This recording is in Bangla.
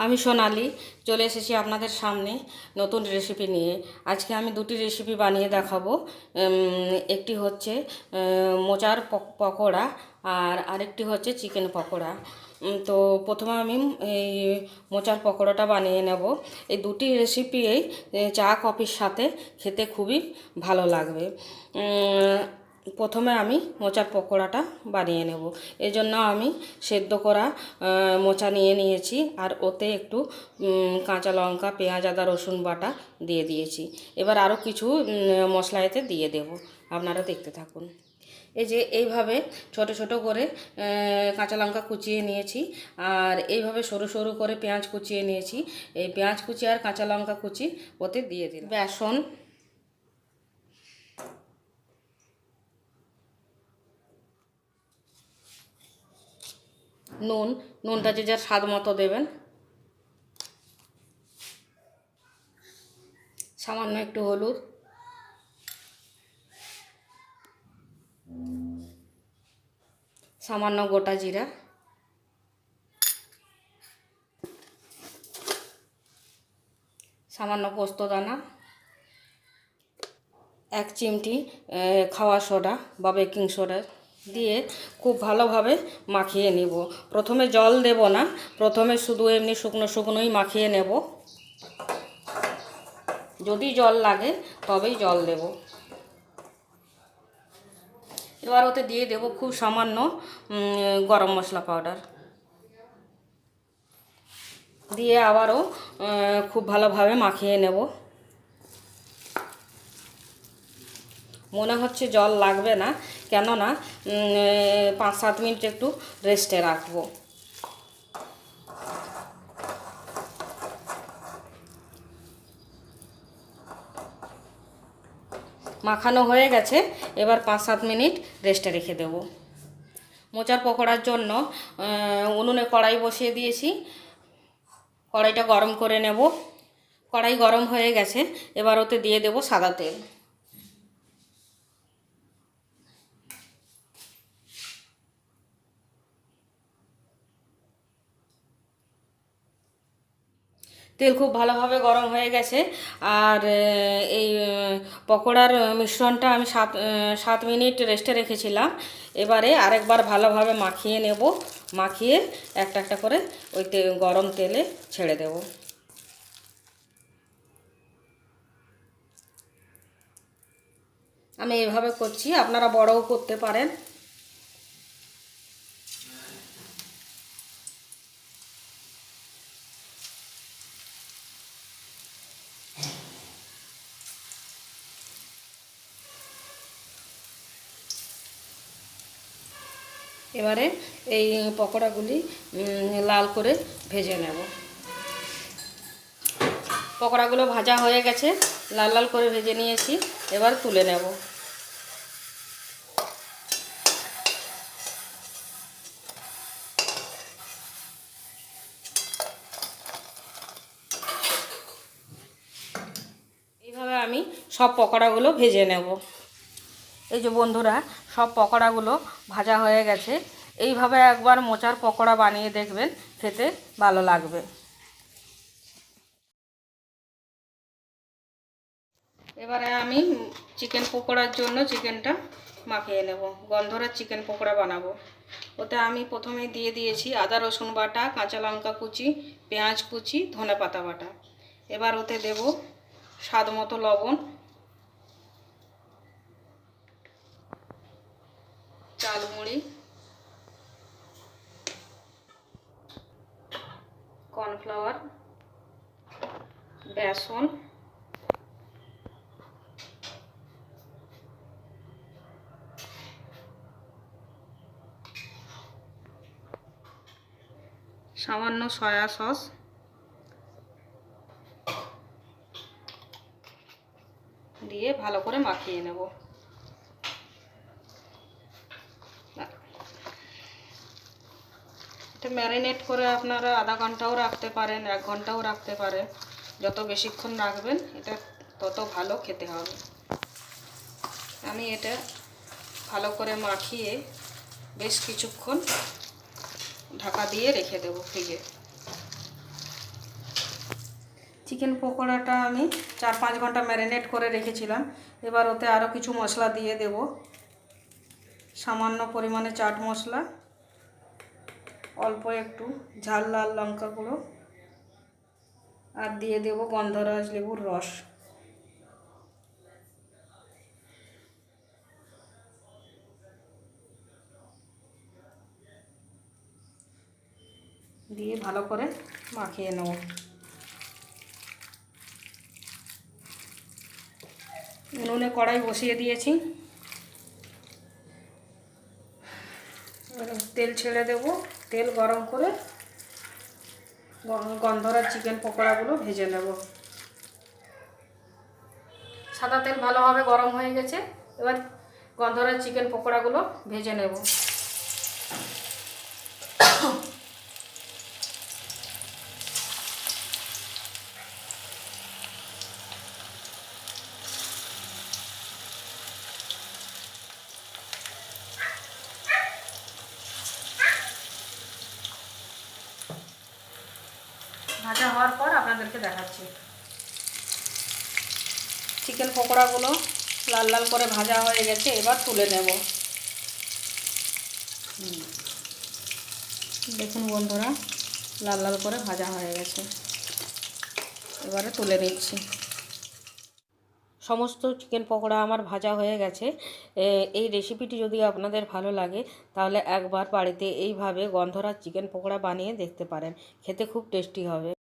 আমি সোনালি চলে এসেছি আপনাদের সামনে নতুন রেসিপি নিয়ে। আজকে আমি দুটি রেসিপি বানিয়ে দেখাবো। একটি হচ্ছে মোচার পকোড়া আর আরেকটি হচ্ছে চিকেন পকোড়া। তো প্রথমে আমি এই মোচার পকোড়াটা বানিয়ে নেব। এই দুটি রেসিপি চা কফির সাথে খেতে খুবই ভালো লাগবে। প্রথমে আমি মোচার পকোড়াটা বানিয়ে নেব। এই জন্য আমি সেদ্ধ করা মোচা নিয়ে নিয়েছি আর ওতে একটু কাঁচা লঙ্কা, পেঁয়াজ, আদা, রসুন বাটা দিয়ে দিয়েছি। এবার আরও কিছু মশলা এতে দিয়ে দেব, আপনারা দেখতে থাকুন। এই যে এইভাবে ছোট ছোট করে কাঁচা লঙ্কা কুচিয়ে নিয়েছি আর এইভাবে সরু সরু করে পেঁয়াজ কুচিয়ে নিয়েছি। এই পেঁয়াজ কুচি আর কাঁচা লঙ্কা কুচি ওতে দিয়ে দিলাম। বেসন, নুনটা যে যার স্বাদ মতো দেবেন, সামান্য একটু হলুদ, সামান্য গোটা জিরা, সামান্য পোস্ত দানা, 1 চিমটি খাওয়া সোডা বা বেকিং সোডা দিয়ে খুব ভালোভাবে মাখিয়ে নেব। প্রথমে জল দেব না, প্রথমে শুধু এমনি শুকনো শুকনোই মাখিয়ে নেব। যদি জল লাগে তবেই জল দেব। এবার ওতে দিয়ে দেব খুব সামান্য গরম মশলা পাউডার, দিয়ে আবারও খুব ভালোভাবে মাখিয়ে নেব। মনে হচ্ছে জল লাগবে না, কেননা 5-7 মিনিট একটু রেস্টে রাখবো। মাখানো হয়ে গেছে, এবার 5-7 মিনিট রেস্টে রেখে দেব। মোচার পকোড়ার জন্য উনুনে কড়াই বসিয়ে দিয়েছি। কড়াইটা গরম করে নেব। কড়াই গরম হয়ে গেছে, এবার ওতে দিয়ে দেব সাদা তেল। তেল খুব ভালোভাবে গরম হয়ে গেছে আর এই পকোড়ার মিশ্রণটা আমি 7 মিনিট রেস্টে রেখেছিলাম। এবারে আরেকবার ভালোভাবে মাখিয়ে নেব। মাখিয়ে একটা একটা করে ওই গরম তেলে ছেড়ে দেব। আমি এইভাবে করছি, আপনারা বড়ও করতে পারেন। এবারে এই পকোড়াগুলি লাল করে ভেজে নেব। পকোড়াগুলো ভাজা হয়ে গেছে, লাল লাল করে ভেজে নিয়েছি। এবার তুলে নেব। এইভাবে আমি সব পকোড়াগুলো ভেজে নেব। এই যে বন্ধুরা, সব পকোড়াগুলো ভাজা হয়ে গেছে। এইভাবে একবার মোচার পকোড়া বানিয়ে দেখবেন, খেতে ভালো লাগবে। এবারে আমি চিকেন পকোড়ার জন্য চিকেনটা মাখিয়ে নেব। গন্ধরাজ চিকেন পকোড়া বানাবো। ওতে আমি প্রথমেই দিয়ে দিয়েছি আদা রসুন বাটা, কাঁচা লঙ্কা কুচি, পেঁয়াজ কুচি, ধনেপাতা বাটা। এবার ওতে দেব স্বাদ মতো লবণ, চালমুড়ি, কর্নফ্লাওয়ার, বেসন, সামান্য সয়া সস, দিয়ে ভালো করে মাখিয়ে নেব। এটা ম্যারিনেট করে আপনারা আধা ঘন্টাও রাখতে পারেন, 1 ঘন্টাও রাখতে পারেন। যত বেশিক্ষণ রাখবেন এটা তত ভালো খেতে হবে। আমি এটা ভালো করে মাখিয়ে বেশ কিছুক্ষণ ঢাকা দিয়ে রেখে দেব ফ্রিজে। চিকেন পকোড়াটা আমি 4-5 ঘন্টা ম্যারিনেট করে রেখেছিলাম। এবার ওতে আরও কিছু মশলা দিয়ে দেব। সামান্য পরিমাণে চাট মশলা, অল্প একটু ঝাল লাল লঙ্কা গুঁড়ো, আর দিয়ে দেব গন্ধরাজ লেবুর রস। দিয়ে ভালো করে মাখিয়ে নেব। উনুনে কড়াই বসিয়ে দিয়েছি, তেল ছেড়ে দেব। তেল গরম করে গন্ধরাজ চিকেন পকোড়াগুলো ভেজে নেব। সাদা তেল ভালোভাবে গরম হয়ে গেছে, এবার গন্ধরাজ চিকেন পকোড়াগুলো ভেজে নেব। ভাজা হওয়ার পর আপনাদেরকে দেখাচ্ছি। চিকেন পকোড়াগুলো লাল লাল করে ভাজা হয়ে গেছে, এবার তুলে নেব। দেখুন বন্ধুরা, লাল লাল করে ভাজা হয়ে গেছে, এবারে তুলে নিচ্ছি। সমস্ত চিকেন পকোড়া আমার ভাজা হয়ে গেছে। এই রেসিপিটি যদি আপনাদের ভালো লাগে তাহলে একবার বাড়িতে এইভাবে গন্ধরাজ চিকেন পকোড়া বানিয়ে দেখতে পারেন, খেতে খুব টেস্টি হবে।